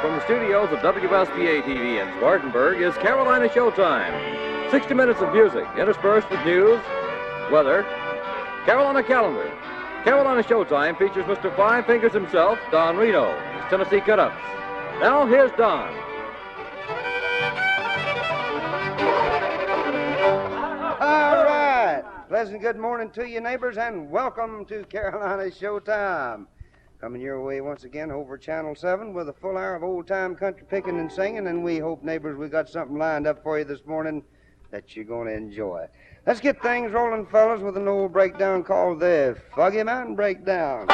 from the studios of WSBA-TV in Spartanburg is Carolina Showtime. 60 minutes of music, interspersed with news, weather, Carolina calendar. Carolina Showtime features Mr. Five Fingers himself, Don Reno, his Tennessee cut-ups. Now, here's Don. All right. Pleasant good morning to you, neighbors, and welcome to Carolina Showtime. Coming your way once again over Channel 7 with a full hour of old-time country picking and singing, and we hope, neighbors, we got something lined up for you this morning that you're going to enjoy. Let's get things rolling, fellas, with an old breakdown called the Foggy Man Breakdown.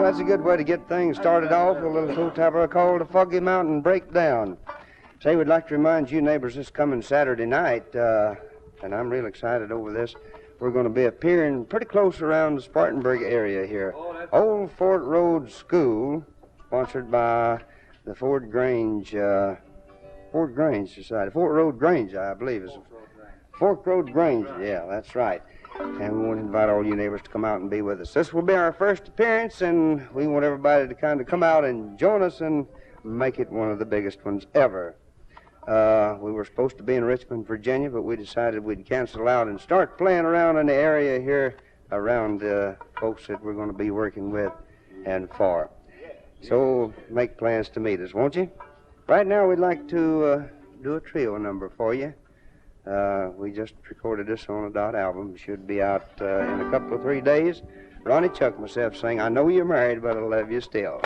That's a good way to get things started off with a little toe-tapper called the Foggy Mountain Breakdown. Say, we'd like to remind you neighbors this coming Saturday night, and I'm real excited over this, we're going to be appearing pretty close around the Spartanburg area here. Old Fort Road School, sponsored by the Fort Grange Society. Fort Road Grange, I believe. Fort Road Grange, yeah, that's right. And we want to invite all you neighbors to come out and be with us. This will be our first appearance, and we want everybody to kind of come out and join us and make it one of the biggest ones ever. We were supposed to be in Richmond, Virginia, but we decided we'd cancel out and start playing around in the area here around folks that we're going to be working with and for. So make plans to meet us, won't you? Right now, we'd like to do a trio number for you. We just recorded this on a dot album. It should be out in a couple of 3 days. Ronnie, Chuck, myself sing, I know you're married, but I love you still.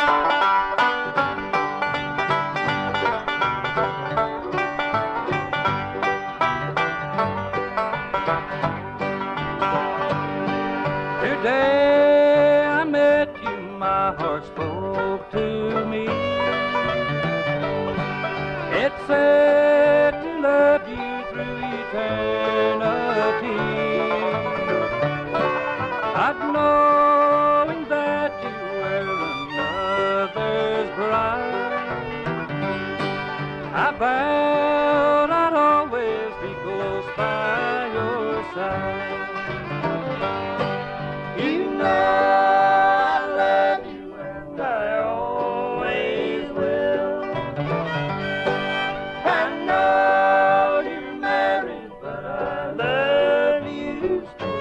Today I met you, my heart spoke to me. It said to love you through eternity. Not knowing that you were another's bride, I vowed I'd always be close by your side. You know I love you and I always will. I know you're married, but I love you still.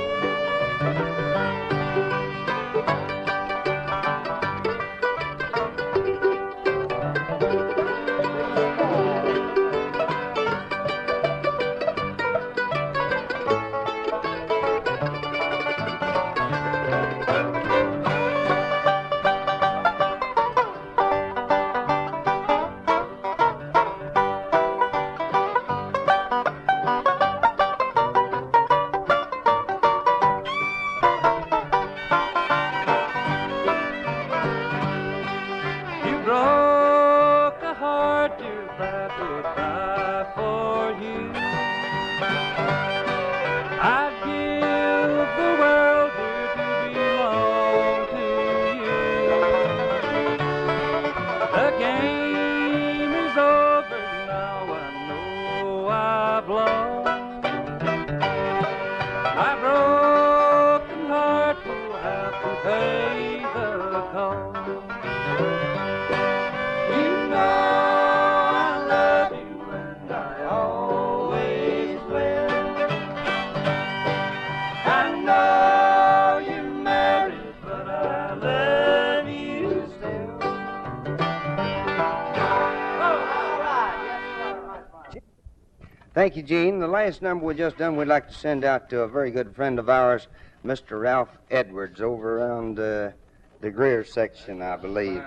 Thank you, Gene. The last number we just done, we'd like to send out to a very good friend of ours, Mr. Ralph Edwards, over around the Greer section, I believe.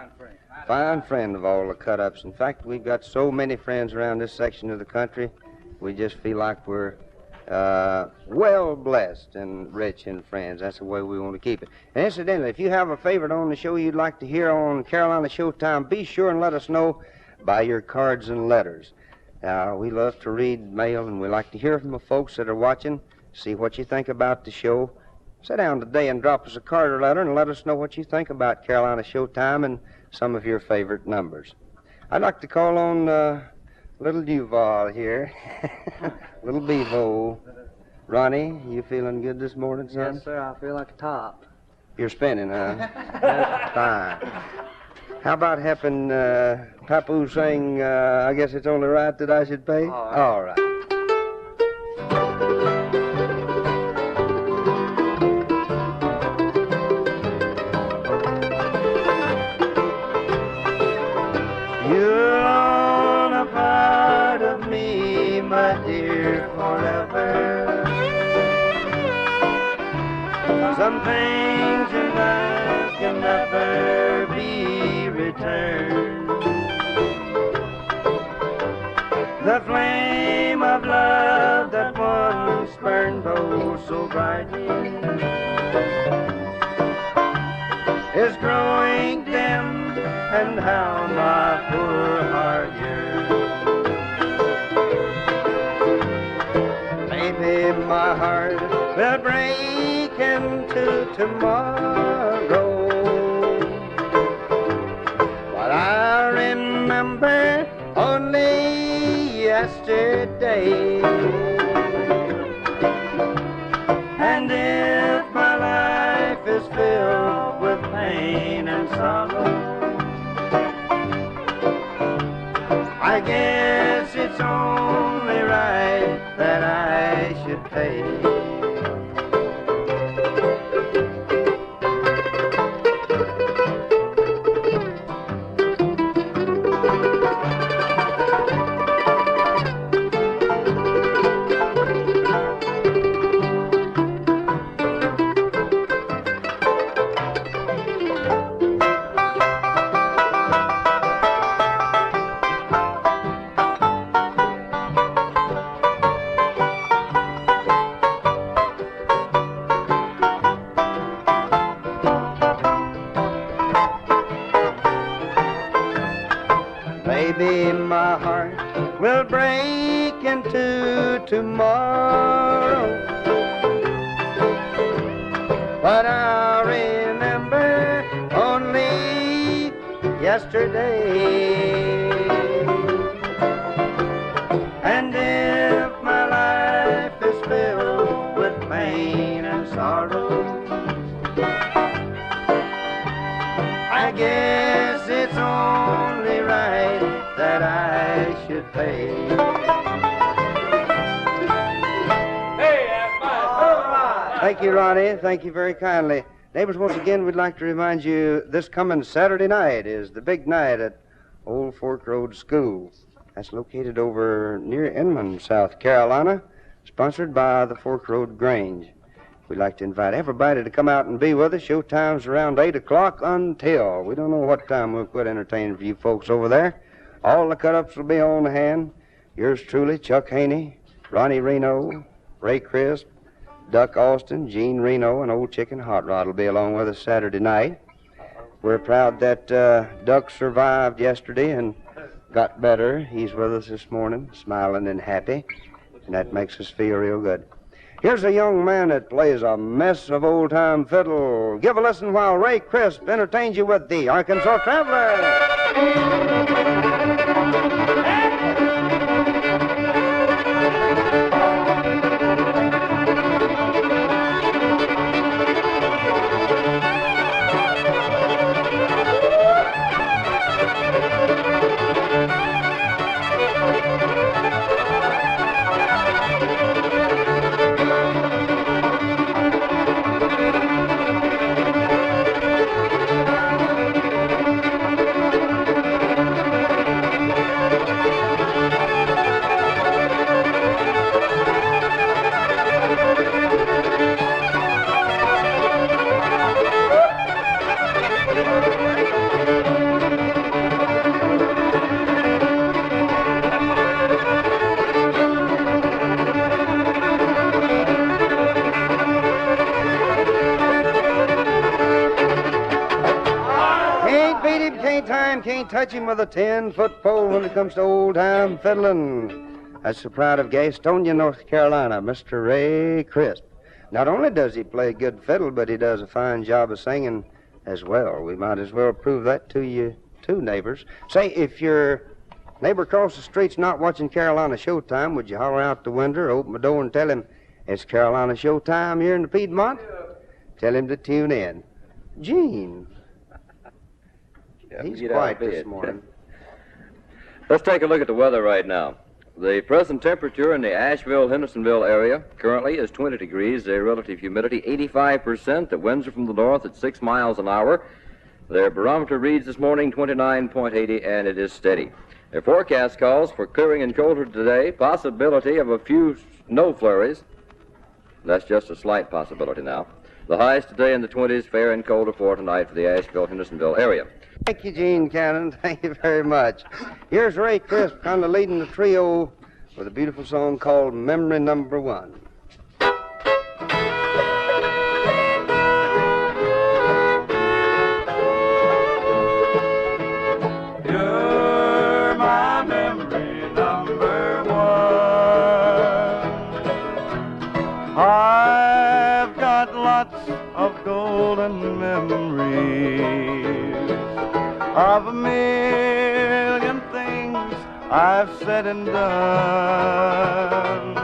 Fine friend of all the cut-ups. In fact, we've got so many friends around this section of the country, we just feel like we're well blessed and rich in friends. That's the way we want to keep it. And incidentally, if you have a favorite on the show you'd like to hear on Carolina Showtime, be sure and let us know by your cards and letters. We love to read mail, and we like to hear from the folks that are watching, see what you think about the show. Sit down today and drop us a card or letter and let us know what you think about Carolina Showtime and some of your favorite numbers. I'd like to call on little Duval here, little Bevo. Ronnie, you feeling good this morning, son? Yes, sir. I feel like a top. You're spinning, huh? Fine. How about helping Papu sing, I Guess It's Only Right That I Should Pay? All right. You're on a part of me, my dear, forever. Some things in life can never be returned. The flame of love that once burned oh so brightly is growing dim, and how my poor heart yearns. Maybe my heart will break into tomorrow, but I remember only yesterday. And if my life is filled with pain and sorrow, I guess it's only right that I should pay. Maybe my heart will break into tomorrow, but I'll remember only yesterday. And if my life is filled with pain and sorrow, I guess it's only right that I should pay. Hey, that's fine. Thank you, Ronnie. Thank you very kindly. Neighbors, once again, we'd like to remind you this coming Saturday night is the big night at Old Fork Road School. That's located over near Inman, South Carolina, sponsored by the Fork Road Grange. We'd like to invite everybody to come out and be with us. Showtime's around 8 o'clock until. We don't know what time we'll quit entertaining for you folks over there. All the cut-ups will be on hand. Yours truly, Chuck Haney, Ronnie Reno, Ray Crisp, Duck Austin, Jeanie Reno, and Old Chicken Hot Rod will be along with us Saturday night. We're proud that Duck survived yesterday and got better. He's with us this morning, smiling and happy, and that makes us feel real good. Here's a young man that plays a mess of old-time fiddle. Give a listen while Ray Crisp entertains you with the Arkansas Traveler. touch him with a 10-foot pole when it comes to old-time fiddling. That's the pride of Gastonia, North Carolina, Mr. Ray Crisp. Not only does he play good fiddle, but he does a fine job of singing as well. We might as well prove that to you, too, neighbors. Say, if your neighbor across the street's not watching Carolina Showtime, would you holler out the window or open the door and tell him it's Carolina Showtime here in the Piedmont? Tell him to tune in. Gene. He's quiet this morning. Let's take a look at the weather right now. The present temperature in the Asheville-Hendersonville area currently is 20 degrees. The relative humidity 85%. The winds are from the north at 6 miles an hour. Their barometer reads this morning 29.80, and it is steady. Their forecast calls for clearing and colder today, possibility of a few snow flurries. That's just a slight possibility now. The highs today in the 20s, fair and colder for tonight for the Asheville-Hendersonville area. Thank you, Gene Cannon. Thank you very much. Here's Ray Crisp kind of leading the trio with a beautiful song called Memory Number One. You're my memory number one. I've got lots of golden memories of a million things I've said and done.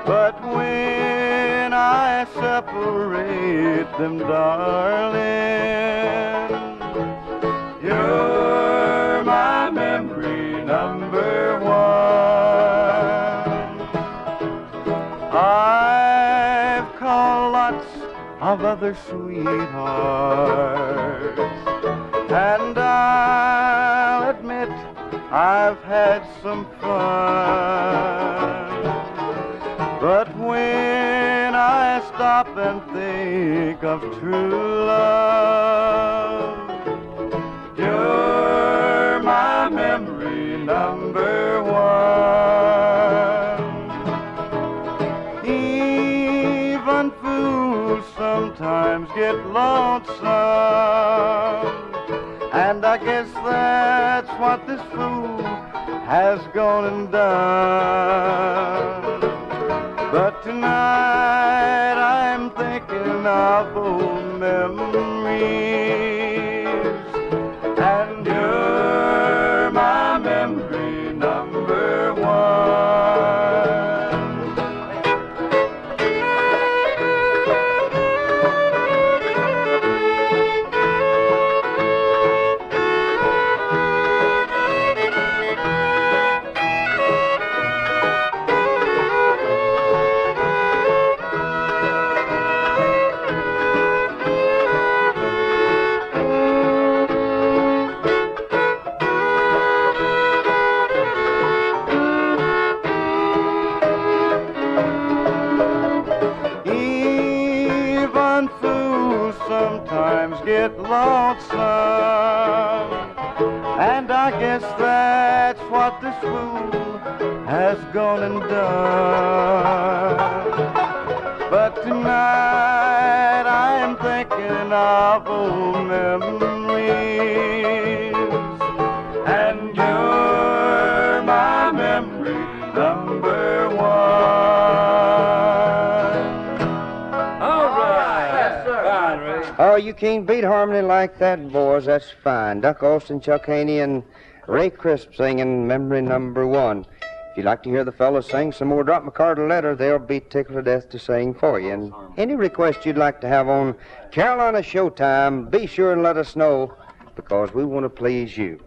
But when I separate them, darling, you're my memory number one. I've called lots of other sweethearts, and I'll admit I've had some fun. But when I stop and think of true love, you're my memory number one. Even fools sometimes get lonesome, and I guess that's what this fool has gone and done. But tonight I'm thinking of old memories, and you're my memory number one. Get lonesome, and I guess that's what this fool has gone and done. But tonight I'm thinking of old memories, and you're my memory number one. All right. Yes, sir. Fine, Ray. Oh, you can't beat harmony like that, boys. That's fine. Duck Austin, Chuck Haney, and Ray Crisp singing Memory Number One. If you'd like to hear the fellas sing some more, drop me a card or letter. They'll be tickled to death to sing for you. And any request you'd like to have on Carolina Showtime, be sure and let us know, because we want to please you.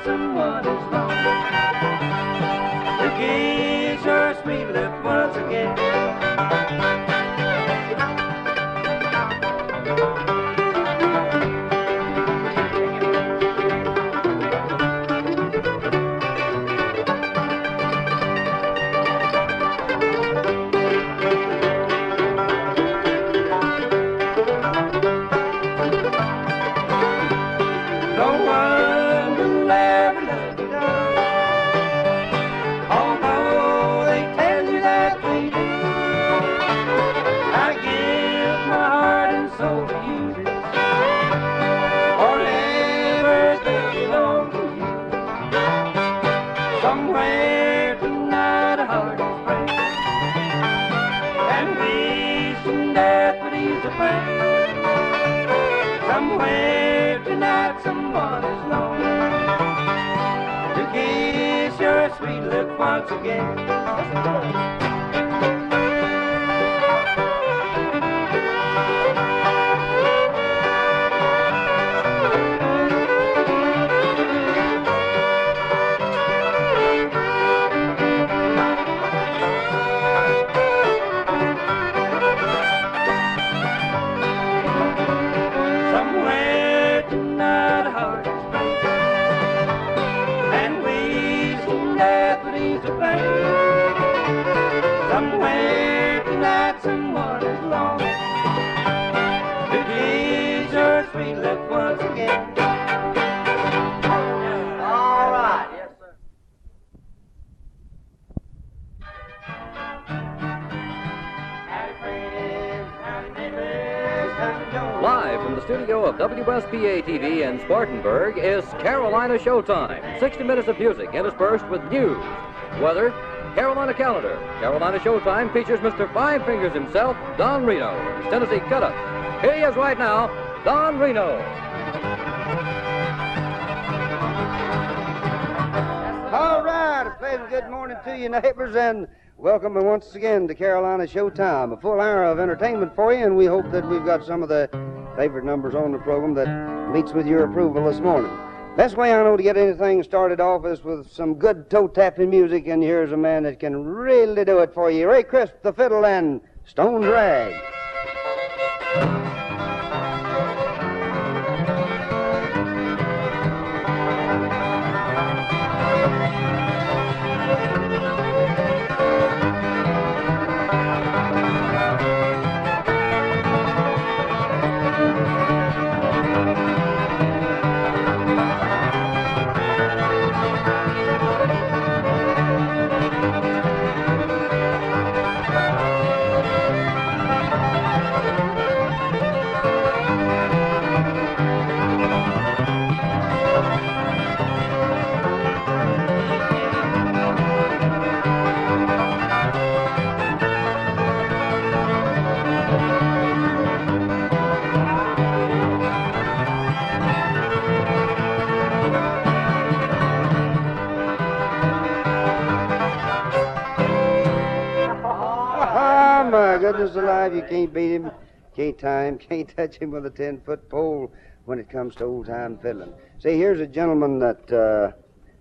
Someone is wrong. To kiss her sweet lips once again. sweet lips once again. Somewhere tonight someone is lonely to gaze her sweet lips once again. All right. Yes, sir. Live from the studio of WSPA-TV in Spartanburg is Carolina Showtime. 60 minutes of music interspersed with news, weather, Carolina calendar. Carolina Showtime features Mr. Five Fingers himself, Don Reno, his Tennessee cut-up. Here he is right now, Don Reno. All right, a pleasant good morning to you, neighbors, and welcome once again to Carolina Showtime. A full hour of entertainment for you, and we hope that we've got some of the favorite numbers on the program that meets with your approval this morning. Best way I know to get anything started off is with some good toe-tapping music, and here's a man that can really do it for you. Ray Crisp, the fiddle, and Stone's Rag. My goodness alive, you can't beat him, can't tie him, can't touch him with a 10-foot pole when it comes to old-time fiddling. See, here's a gentleman that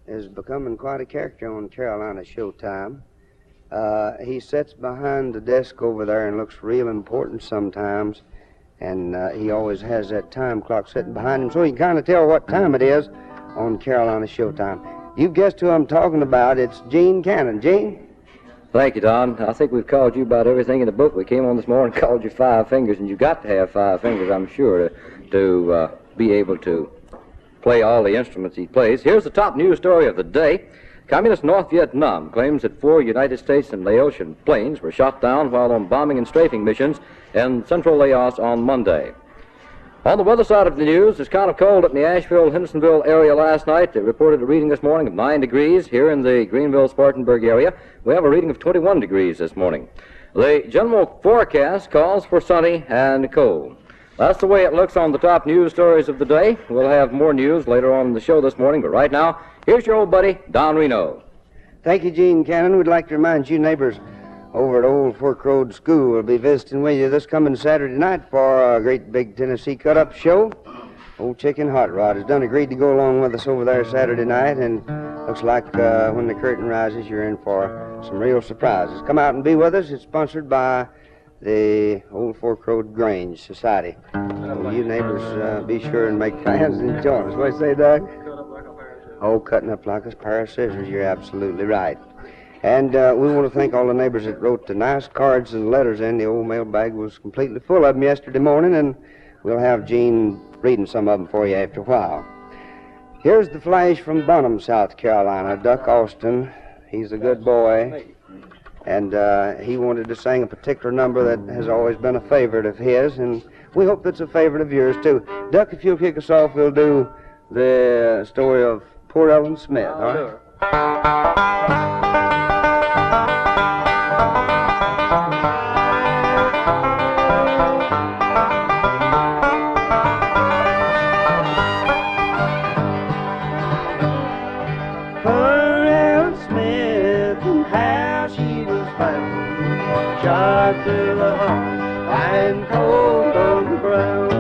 is becoming quite a character on Carolina Showtime. He sits behind the desk over there and looks real important sometimes, and he always has that time clock sitting behind him, so you can kind of tell what time it is on Carolina Showtime. You've guessed who I'm talking about. It's Gene Cannon. Gene? Thank you, Don. I think we've called you about everything in the book. We came on this morning and called you Five Fingers, and you've got to have 5 fingers, I'm sure, to be able to play all the instruments he plays. Here's the top news story of the day. Communist North Vietnam claims that 4 United States and Laotian planes were shot down while on bombing and strafing missions in central Laos on Monday. On the weather side of the news, it's kind of cold in the Asheville-Hendersonville area last night. They reported a reading this morning of 9 degrees. Here in the Greenville-Spartanburg area, we have a reading of 21 degrees this morning. The general forecast calls for sunny and cold. That's the way it looks on the top news stories of the day. We'll have more news later on in the show this morning, but right now, here's your old buddy, Don Reno. Thank you, Gene Cannon. We'd like to remind you neighbors over at Old Fork Road School will be visiting with you this coming Saturday night for a great big Tennessee cut-up show. Old Chicken Hot Rod has done agreed to go along with us over there Saturday night, and looks like when the curtain rises, you're in for some real surprises. Come out and be with us. It's sponsored by the Old Fork Road Grange Society. So you neighbors be sure and make plans and join us. What do you say, Doug? Oh, cutting up like a pair of scissors. You're absolutely right. And we want to thank all the neighbors that wrote the nice cards and letters in. The old mailbag was completely full of them yesterday morning, and we'll have Gene reading some of them for you after a while. Here's the flash from Bonham, South Carolina. Duck Austin, he's a good boy, and he wanted to sing a particular number that has always been a favorite of his, and we hope that's a favorite of yours, too. Duck, if you'll kick us off, we'll do the story of Poor Ellen Smith, all right? Sure. Poor Ellen Smith shot through the heart, lying cold on the ground.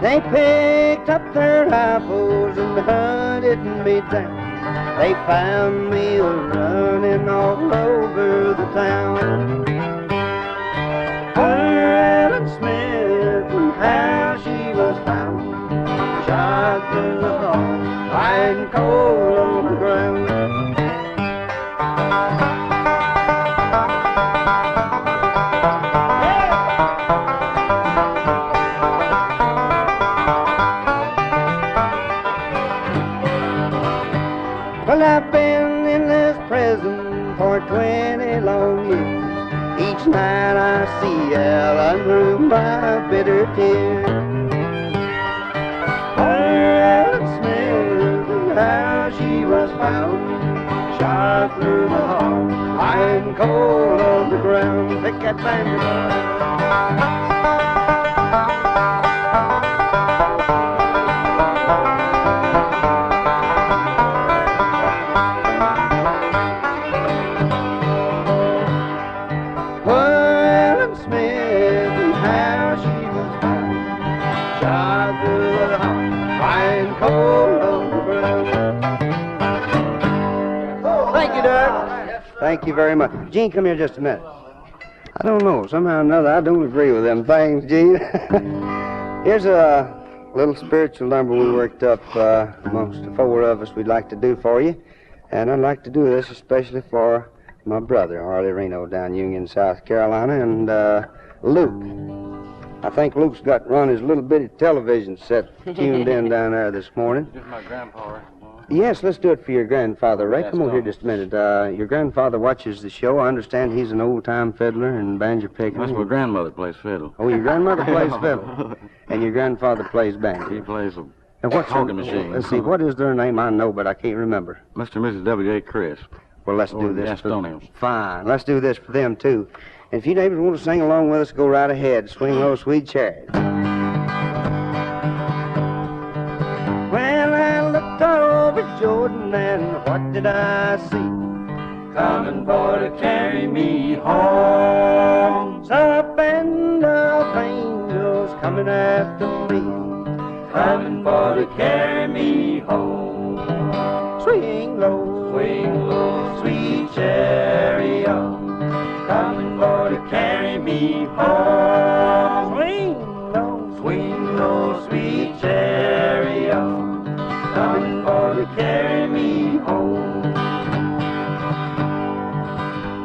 They picked up their rifles and hunted me down. They found me running all over the town. Ellen Smith and how she was found, shot through the heart, lying cold on the ground. Well, I've been in this prison for 20 long years. Each night I see Ellen through my bitter tears. Ellen Smith and how she was found, shot through the heart, lying cold on the ground. Pick that banjo. Thank you very much. Gene, come here just a minute. I don't know. Somehow or another, I don't agree with them things, Gene. Here's a little spiritual number we worked up amongst the four of us we'd like to do for you. And I'd like to do this especially for my brother, Ronnie Reno, down Union, South Carolina, and Luke. I think Luke's got Ronnie's little bitty television set tuned in down there this morning. This is my grandpa. Yes, let's do it for your grandfather, Ray. Come over here just a minute. Your grandfather watches the show. I understand he's an old-time fiddler and banjo picker. That's my grandmother plays fiddle. Oh, your grandmother plays fiddle. And your grandfather plays banjo. He plays a talking machine. Let's see, what is their name? I know, but I can't remember. Mr. and Mrs. W.A. Crisp. Well, let's do this. Gastonians. Fine. Let's do this for them, too. And if you neighbors want to sing along with us, go right ahead. Swing low, sweet chariot. Well, I looked all over Jordan, and what did I see? Coming for to carry me home. Saw a band of angels coming after me, coming for to carry me home. Swing low, sweet chariot, coming for to carry me home. Swing low, sweet chariot, coming for to carry me home.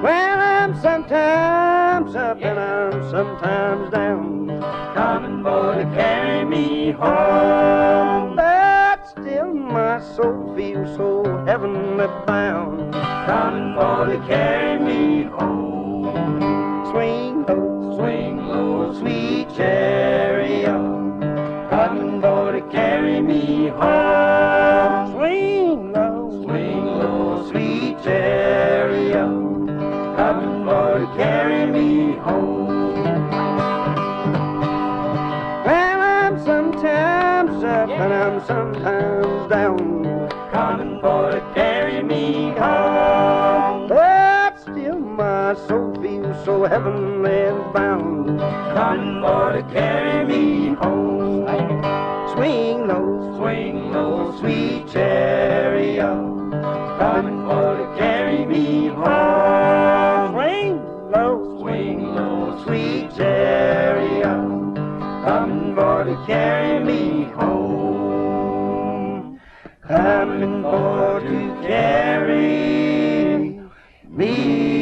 Well, I'm sometimes up and I'm sometimes down, coming for to carry me home. But still my soul feels so heavenly bound, coming for to carry me home. Swing low, sweet chariot, coming for to carry me home. Swing low, sweet chariot, coming for to carry me home. Well, I'm sometimes up and I'm sometimes down, coming for to carry me home. But still my soul feels so heavenly bound, coming for to carry me home. Swing low, sweet chariot, coming for to carry me home. Swing low, sweet chariot, coming for to carry me home. Coming for to carry me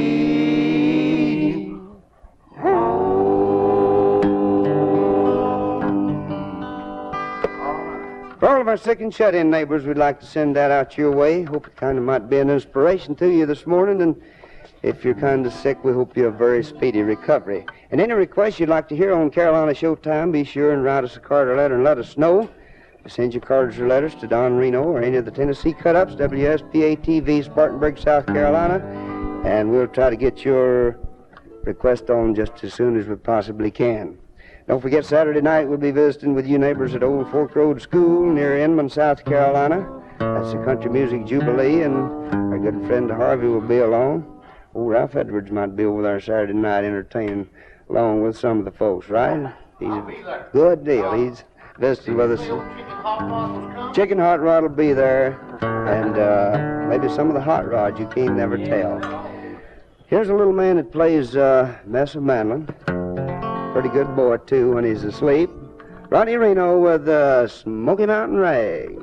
For all of our sick and shut-in neighbors, we'd like to send that out your way. Hope it kind of might be an inspiration to you this morning. And if you're kind of sick, we hope you have a very speedy recovery. And any requests you'd like to hear on Carolina Showtime, be sure and write us a card or letter and let us know. Send your cards or letters to Don Reno or any of the Tennessee cut-ups, WSPA-TV, Spartanburg, South Carolina. And we'll try to get your request on just as soon as we possibly can. Don't forget, Saturday night we'll be visiting with you neighbors at Old Fork Road School near Inman, South Carolina. That's the Country Music Jubilee, and our good friend Harvey will be along. Old Ralph Edwards might be over there Saturday night entertaining along with some of the folks, right? He's a good deal. He's visiting with us. Chicken Hot Rod will be there, and maybe some of the hot rods, you can't never tell. Here's a little man that plays mess of mandolin. Pretty good boy, too, when he's asleep. Ronnie Reno with Smoky Mountain Rag.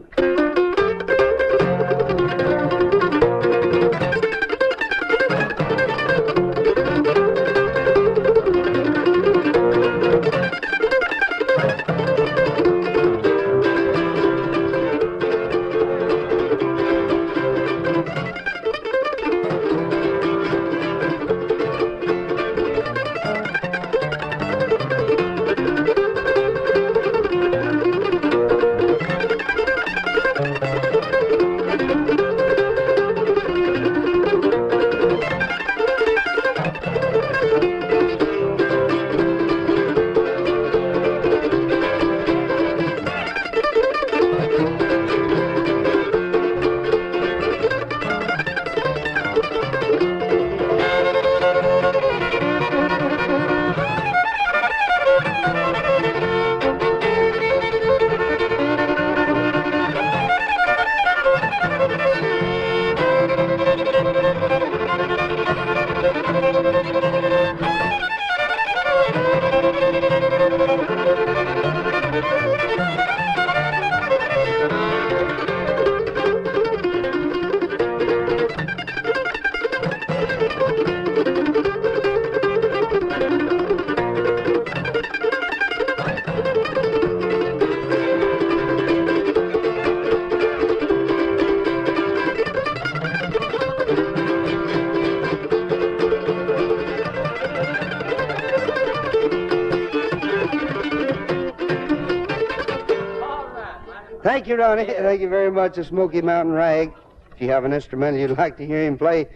Thank you, Ronnie. Thank you very much, the Smoky Mountain Rag. If you have an instrumental you'd like to hear him play,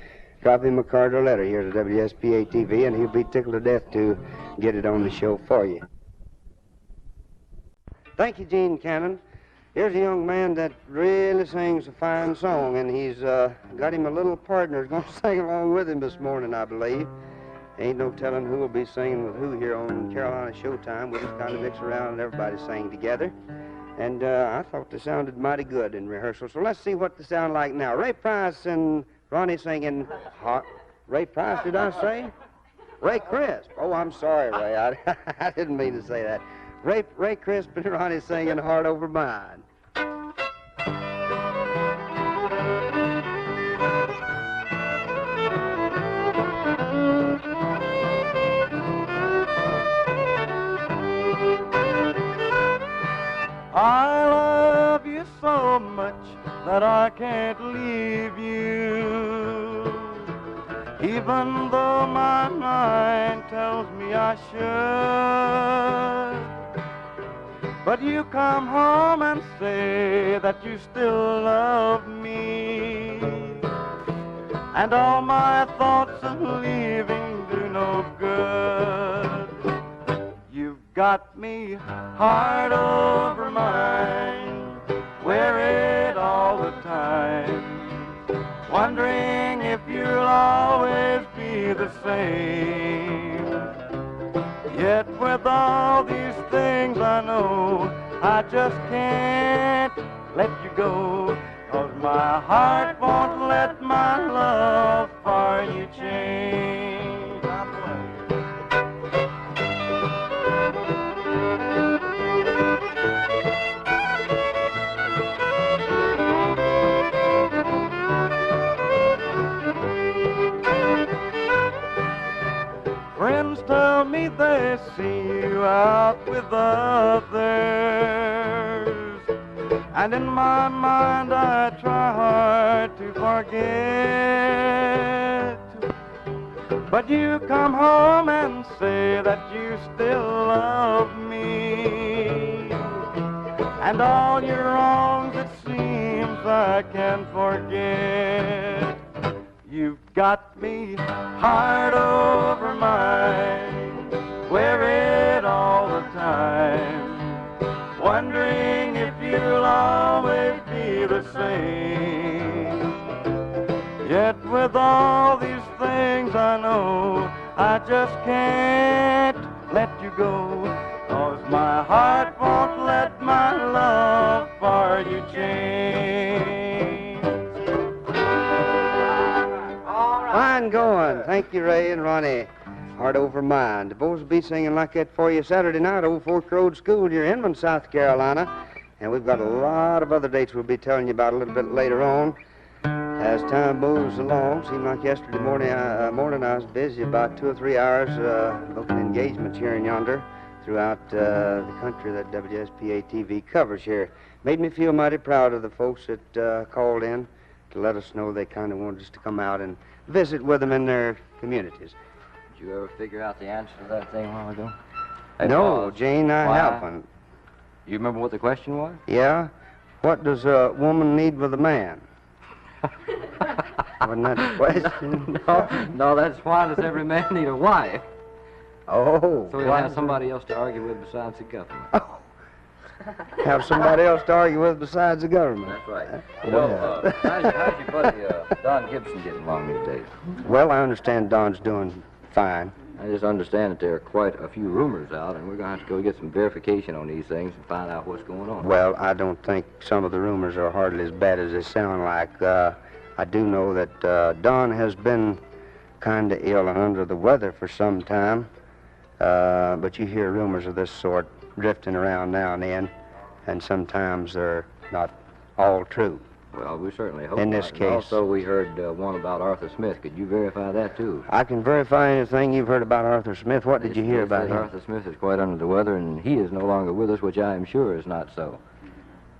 drop him a card or letter here to WSPA-TV, and he'll be tickled to death to get it on the show for you. Thank you, Gene Cannon. Here's a young man that really sings a fine song, and he's got him a little partner who's going to sing along with him this morning, I believe. Ain't no telling who will be singing with who here on Carolina Showtime. We just kind of mix around and everybody sing together. And I thought they sounded mighty good in rehearsal. So let's see what they sound like now. Ray Price and Ronnie singing hot. Ray Price, did I say? Ray Crisp. Oh, I'm sorry, Ray. I didn't mean to say that. Ray Crisp and Ronnie singing Heart Over Mine. I love you so much that I can't leave you, even though my mind tells me I should. But you come home and say that you still love me, and all my thoughts of leaving do no good. Got me heart over mind, wear it all the time, wondering if you'll always be the same. Yet with all these things I know, I just can't let you go, 'cause my heart won't let my love for you change. Friends tell me they see you out with others, and in my mind I try hard to forget. But you come home and say that you still love me, and all your wrongs it seems I can forget. You've got got me hard over mind, wear it all the time, wondering if you'll always be the same. Yet with all these things I know, I just can't let you go, 'cause my heart won't let my love for you change. Fine going. Thank you, Ray and Ronnie. Heart over mind. The boys will be singing like that for you Saturday night at Old Fork Road School here in Inman, South Carolina. And we've got a lot of other dates we'll be telling you about a little bit later on. As time moves along, seemed like yesterday morning I was busy about 2 or 3 hours booking engagements here and yonder throughout the country that WSPA-TV covers here. Made me feel mighty proud of the folks that called in to let us know they kind of wanted us to come out and visit with them in their communities. Did you ever figure out the answer to that thing a while ago? No, Jane, I Why? haven't. You remember what the question was? Yeah? What does a woman need with a man? Wasn't that the question? No, that's why does every man need a wife? Oh. So he'll have somebody else to argue with besides the government. Oh. Have somebody else to argue with besides the government. That's right. You know, how's your buddy Don Gibson getting along these days? Well, I understand Don's doing fine. I just understand that there are quite a few rumors out, and we're going to have to go get some verification on these things and find out what's going on. Well, I don't think some of the rumors are hardly as bad as they sound like. I do know that Don has been kind of ill and under the weather for some time, but you hear rumors of this sort drifting around now and then, and sometimes they're not all true. Well, we certainly hope In this not. And case. also, we heard one about Arthur Smith. Could you verify that, too? I can verify anything you've heard about Arthur Smith. What did you hear They about said him? Arthur Smith is quite under the weather, and he is no longer with us, which I am sure is not so.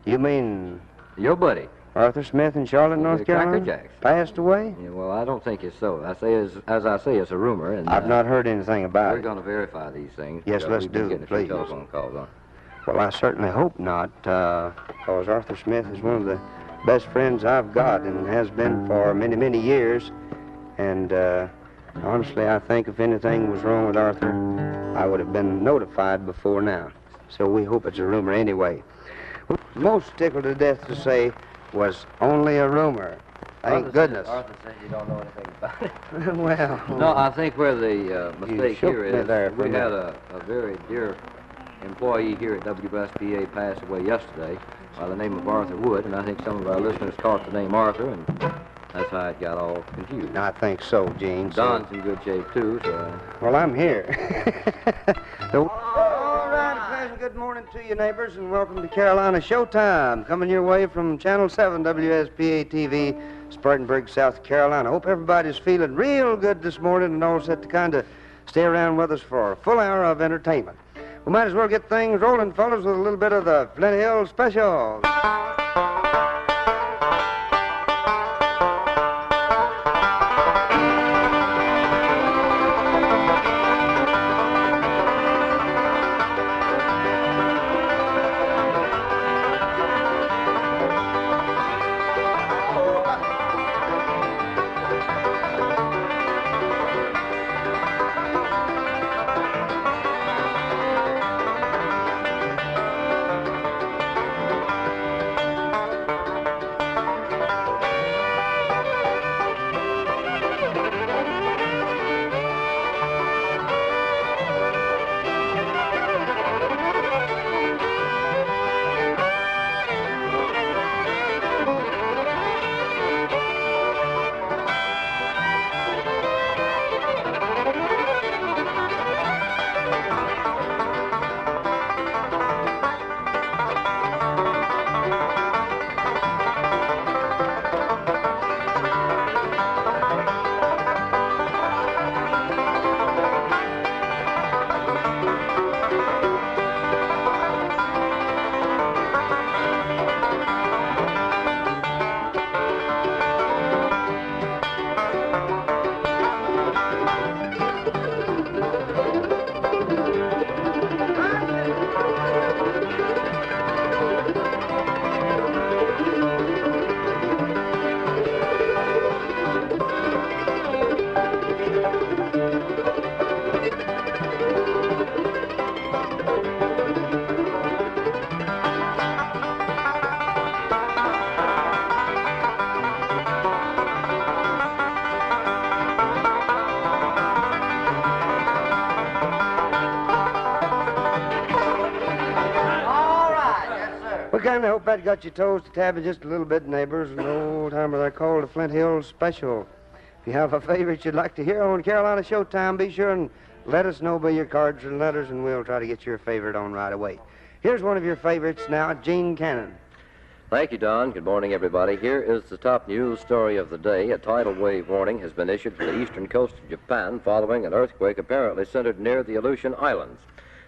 You mean Your buddy. Arthur Smith in Charlotte, North The Cracker Carolina? Jacks. Passed away? Yeah, well, I don't think it's so. I say, as I say, it's a rumor, and I've not heard anything about we're it. going to verify these things. Yes, let's we've been do, getting a please. few telephone calls on. Well, I certainly hope not, because Arthur Smith is one of the best friends I've got and has been for many, many years. And honestly, I think if anything was wrong with Arthur, I would have been notified before now. So we hope it's a rumor anyway. Most tickled to death to say was only a rumor. Thank goodness. Arthur said you don't know anything about it. Well, No, I think where the mistake shook here me is there for a we had minute. a very dear employee here at WSPA pass away yesterday by the name of Arthur Wood, and I think some of our listeners caught the name Arthur, and that's how it got all confused. I think so, Gene. so- Don's in good shape, too, so... Well, I'm here. All right, a pleasant good morning to you, neighbors, and welcome to Carolina Showtime, coming your way from Channel 7 WSPA-TV, Spartanburg, South Carolina. Hope everybody's feeling real good this morning and all set to kind of stay around with us for a full hour of entertainment. We might as well get things rolling, fellas, with a little bit of the Flint Hill Special. Cannon, I hope that got your toes to tapping just a little bit, neighbors. An old-timer they're called the Flint Hills Special. If you have a favorite you'd like to hear on Carolina Showtime, be sure and let us know by your cards or letters, and we'll try to get your favorite on right away. Here's one of your favorites now, Gene Cannon. Thank you, Don. Good morning, everybody. Here is the top news story of the day. A tidal wave warning has been issued for the eastern coast of Japan following an earthquake apparently centered near the Aleutian Islands.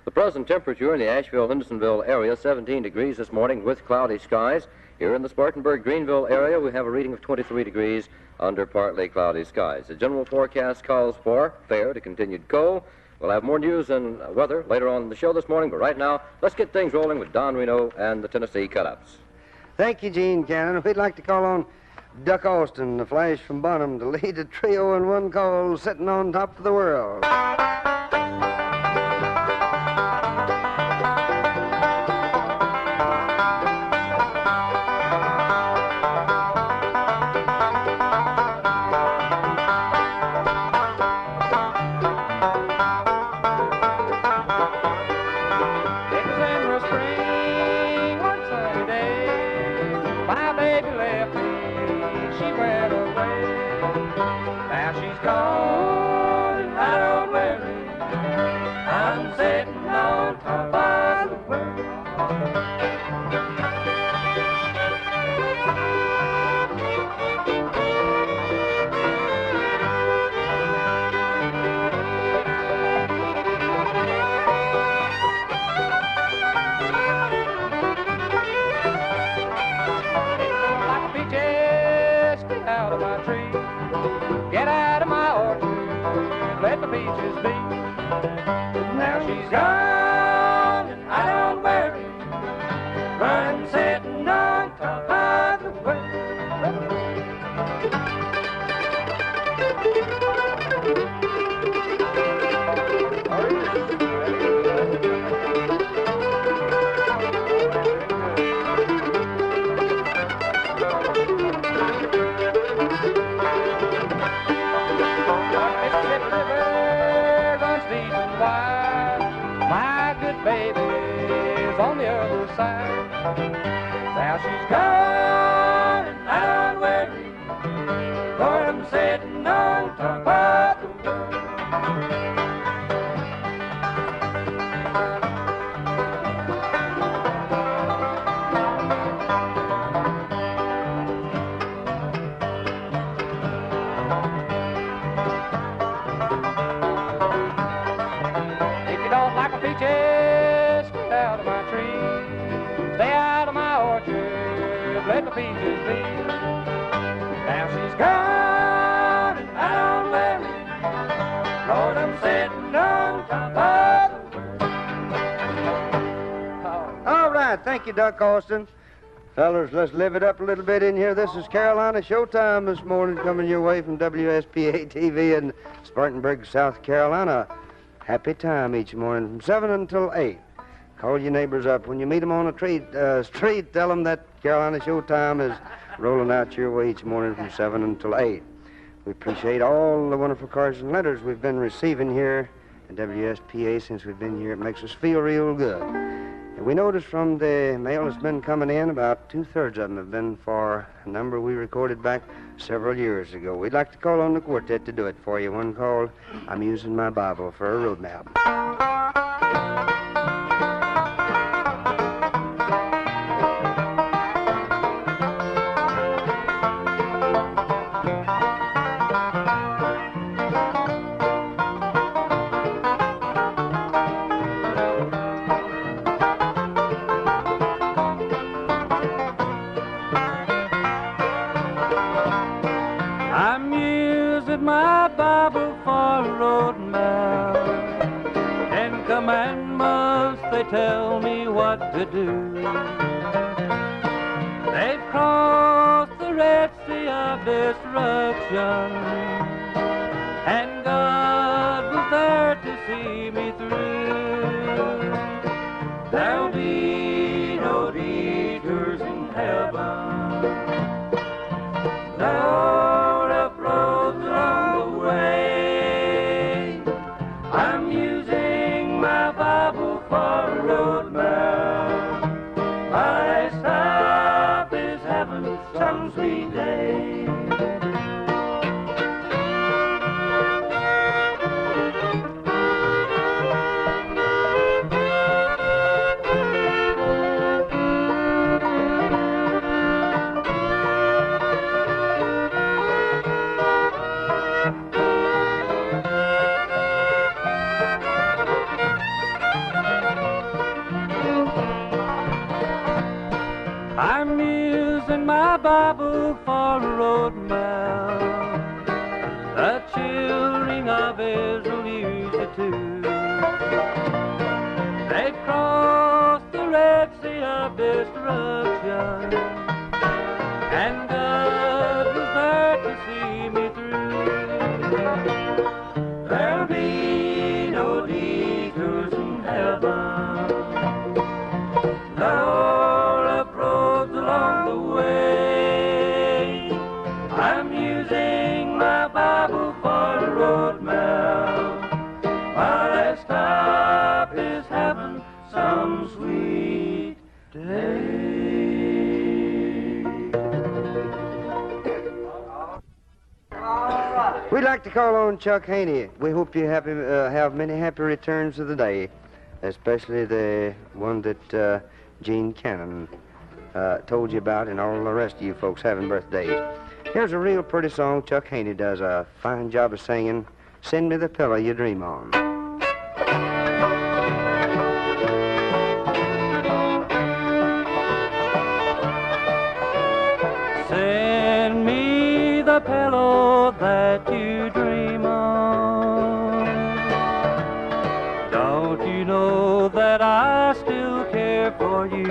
The present temperature in the Asheville-Hendersonville area, 17 degrees this morning with cloudy skies. Here in the Spartanburg-Greenville area, we have a reading of 23 degrees under partly cloudy skies. The general forecast calls for fair to continued cold. We'll have more news and weather later on in the show this morning, but right now, let's get things rolling with Don Reno and the Tennessee Cut-Ups. Thank you, Gene Cannon. We'd like to call on Duck Austin, the Flash from Bonham, to lead a trio in one called Sitting on Top of the World. Thank you, Duck Austin. Fellas, let's live it up a little bit in here. This is Carolina Showtime this morning, coming your way from WSPA TV in Spartanburg, South Carolina. Happy time each morning from 7 until 8. Call your neighbors up. When you meet them on the street, tell them that Carolina Showtime is rolling out your way each morning from 7 until 8. We appreciate all the wonderful cards and letters we've been receiving here at WSPA since we've been here. It makes us feel real good. And we noticed from the mail that's been coming in, about 2/3 of them have been for a number we recorded back several years ago. We'd like to call on the quartet to do it for you. One called I'm Using My Bible for a Road Map. Tell me what to do. They've crossed the Red Sea of destruction, and God was there to see me through. There'll be no detours in heaven, no rough roads along the way. I'm using my Bible for a road map. I Bible for a roadmap. The children of Israel used it too. They crossed the Red Sea of destruction, and God was there to see me through. There'll be no detours in heaven, no rough roads along the way. I'm using my Bible for a road map. My last stop is heaven some sweet day. We'd like to call on Chuck Haney. We hope you have many happy returns of the day, especially the one that Gene Cannon told you about, and all the rest of you folks having birthdays. Here's a real pretty song Chuck Haney does a fine job of singing. Send me the pillow you dream on. Send me the pillow that you dream on. Don't you know that I still care for you?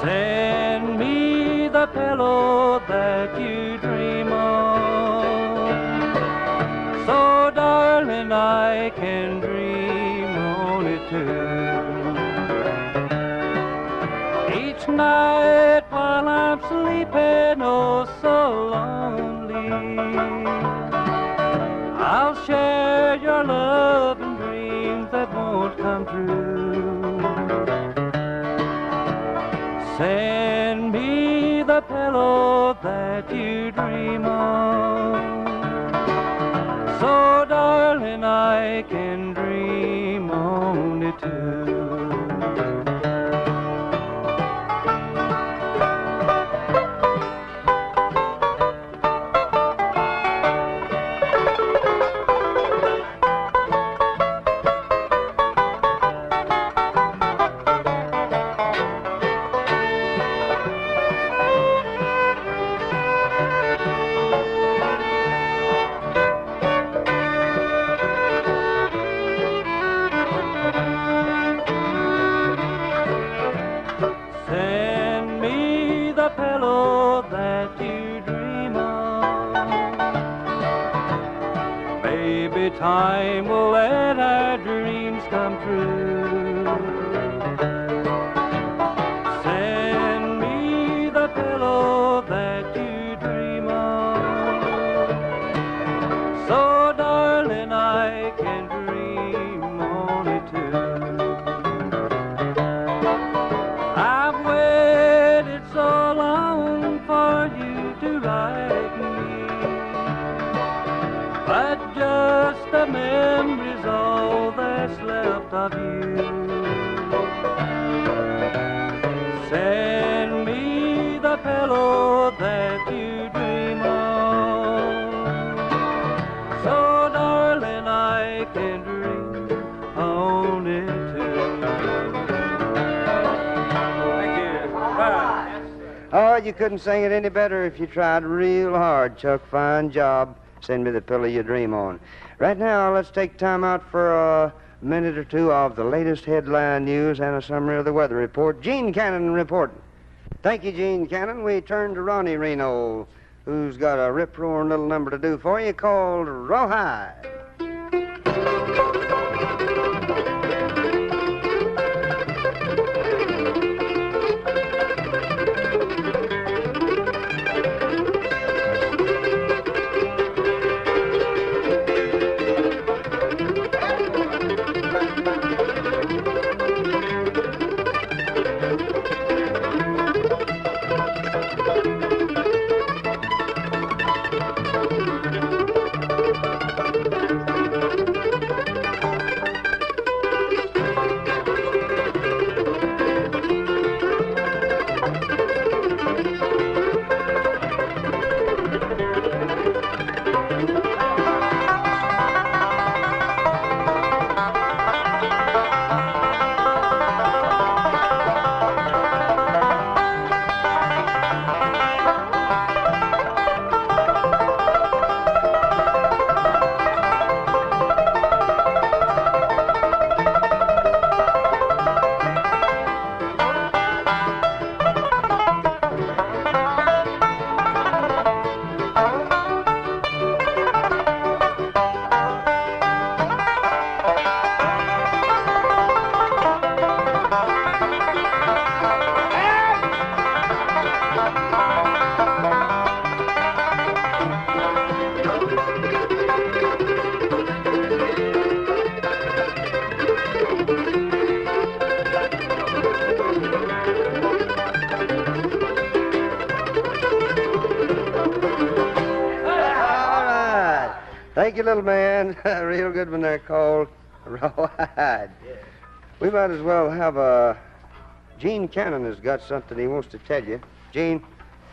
Send me the pillow that you dream on, so darling I can dream on it too. Each night while I'm sleeping oh so lonely, I'll share your love and dreams that won't come true. Send me the pillow that you dream on, so darling I can dream on it too. Time will let our dreams come true. Send me the pillow that you dream on, so darling I can dream on it too. I've waited so long for you to write me, but just the memory's all that's left of you. Send me the pillow that you dream on, so darling I can dream on it too. Thank you. Bye. Oh, you couldn't sing it any better if you tried real hard, Chuck. Fine job. Send me the pillow you dream on. Right now, let's take time out for a minute or two of the latest headline news and a summary of the weather report. Gene Cannon reporting. Thank you, Gene Cannon. We turn to Ronnie Reno, who's got a rip-roaring little number to do for you called Rawhide. Thank you, little man. A real good one there called Rawhide. We might as well have Gene Cannon has got something he wants to tell you. Gene,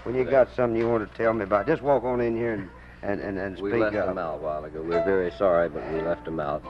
when you got something you want to tell me about, just walk on in here and speak We left up. him out a while ago. We're very sorry, but we left him out.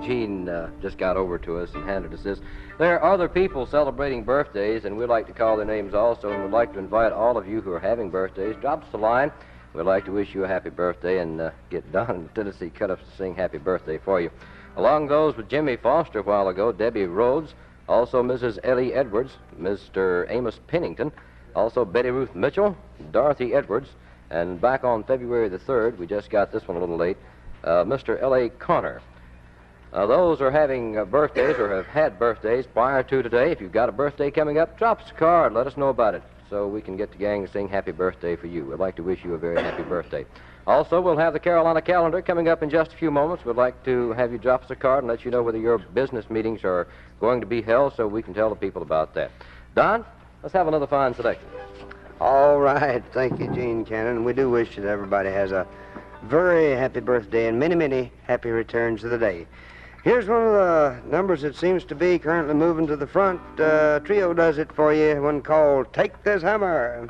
Gene just got over to us and handed us this. There are other people celebrating birthdays, and we'd like to call their names also, and we'd like to invite all of you who are having birthdays. Drop us a line. We'd like to wish you a happy birthday and get Don in Tennessee Cut-Ups to sing happy birthday for you. Along those with Jimmy Foster a while ago, Debbie Rhodes, also Mrs. Ellie Edwards, Mr. Amos Pennington, also Betty Ruth Mitchell, Dorothy Edwards, and back on February the 3rd, we just got this one a little late, Mr. L.A. Connor. Those are having birthdays or have had birthdays prior to today. If you've got a birthday coming up, drop us a card. Let us know about it so we can get the gang to sing happy birthday for you. We'd like to wish you a very happy birthday. Also, we'll have the Carolina calendar coming up in just a few moments. We'd like to have you drop us a card and let you know whether your business meetings are going to be held so we can tell the people about that. Don, let's have another fine selection. All right. Thank you, Gene Cannon. We do wish that everybody has a very happy birthday and many, many happy returns of the day. Here's one of the numbers that seems to be currently moving to the front. Trio does it for you, one called Take This Hammer.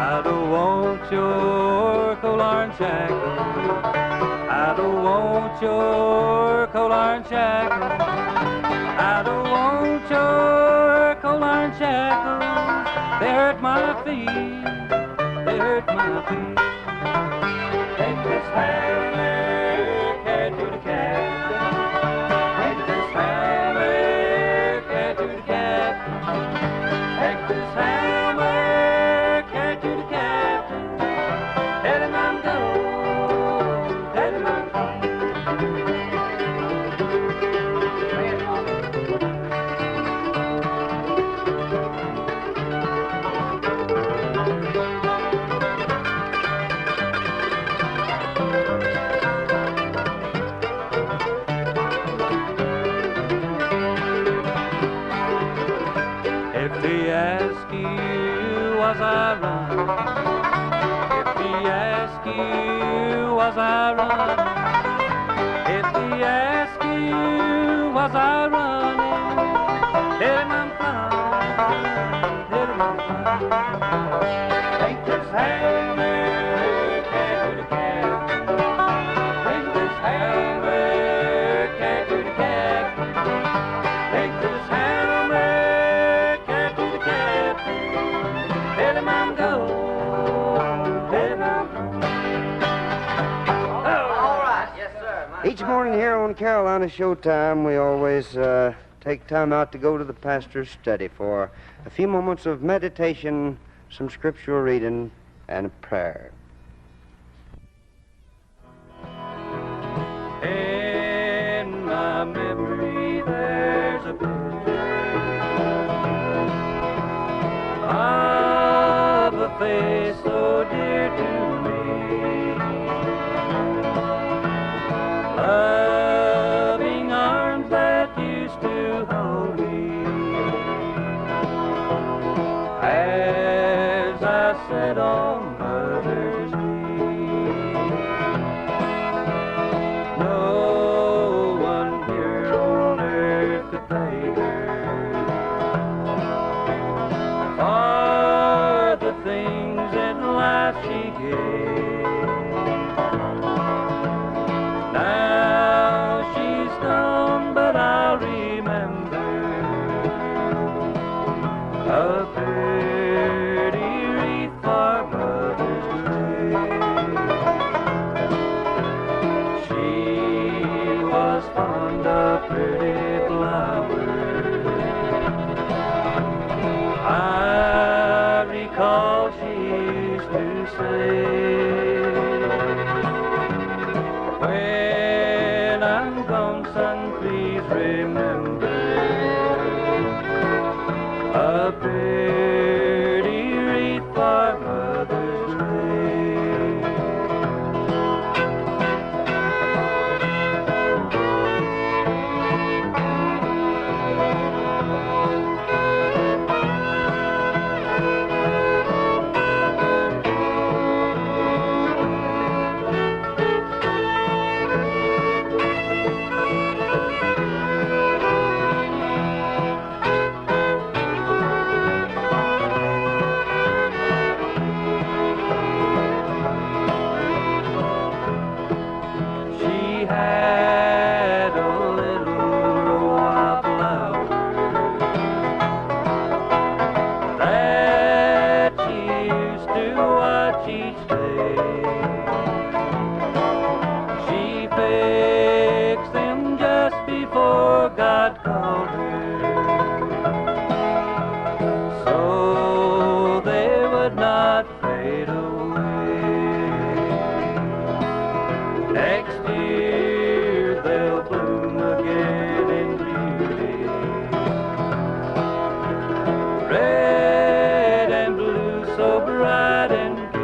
I don't want your cold iron shackles. I don't want your cold iron shackles. They hurt my feet. They hurt my feet. Take this hammer, carry it to the cabin. Take this hammer, carry it to the cabin. Take this hammer, carry it to the cabin. Tell him I'm gone. Tell him I'm gone. If they ask you, was I wrong? If they ask you, was I running? If they ask you, was I running? Tell him I'm flying. Tell him I'm flying. Take this hammer, carry to the cabin. Take this hammer, carry to the cabin. Take this hammer, carry to the cabin. Tell him I'm gone. Tell him I'm gone. All right, yes, sir. Each morning here on Carolina Showtime, we always take time out to go to the pastor's study for a few moments of meditation, some scriptural reading, and a prayer. In my memory there's a picture of a face so dear to me, loving arms that used to hold me as I sat on mother's knee. No one here on earth could pay her for the things in life she gave. recall she used to say, when I'm gone, son, please remember a pretty wreath for Mother's grave. She had a little row of flowers that she used to watch each day. She fixed them just before God called her, so they would not fade away. Next year they'll bloom again in beauty, red and blue, so bright and gay.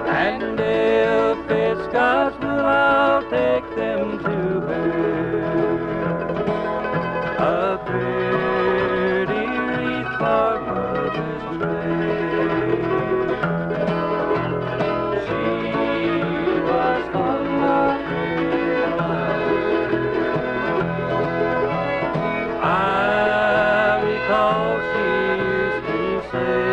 And if it's God's will, I'll take them to her, a pretty wreath for Mother's grave. She was fond of pretty flowers. I recall she used to say,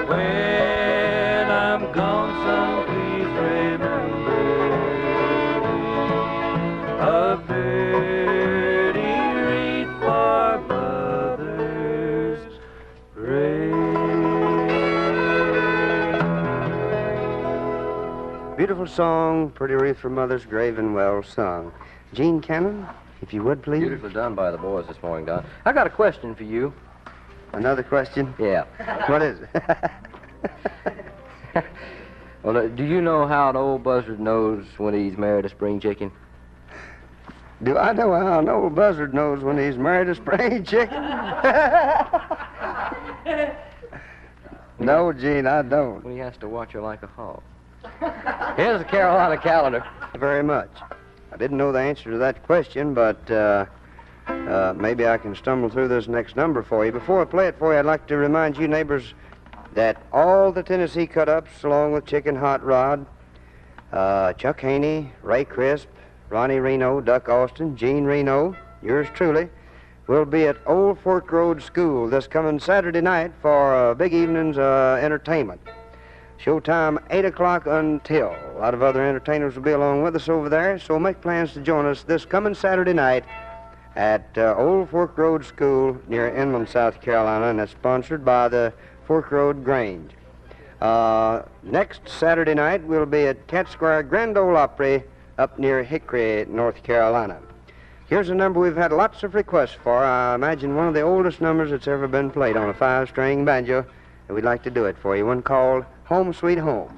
when I'm gone, son, please remember a pretty wreath for Mother's grave. Beautiful song, Pretty Wreath for Mother's Grave, and well sung. Gene Cannon, if you would, please. Beautifully done by the boys this morning, Don. I got a question for you. Another question? Yeah. What is it? Well, do you know how an old buzzard knows when he's married a spring chicken? Do I know how an old buzzard knows when he's married a spring chicken? No, Gene, I don't. When he has to watch her like a hawk. Here's the Carolina calendar. Very much. I didn't know the answer to that question, but maybe I can stumble through this next number for you. Before I play it for you, I'd like to remind you neighbors that all the Tennessee cut-ups, along with Chicken Hot Rod, Chuck Haney, Ray Crisp, Ronnie Reno, Duck Austin, Jeanie Reno, yours truly, will be at Old Fork Road School this coming Saturday night for big evening's entertainment. Showtime 8 o'clock until. A lot of other entertainers will be along with us over there, so make plans to join us this coming Saturday night at Old Fork Road School near Inland, South Carolina, and that's sponsored by the Fork Road Grange. Next Saturday night, we'll be at Cat Square Grand Ole Opry up near Hickory, North Carolina. Here's a number we've had lots of requests for. I imagine one of the oldest numbers that's ever been played on a 5-string banjo, and we'd like to do it for you. One called Home Sweet Home.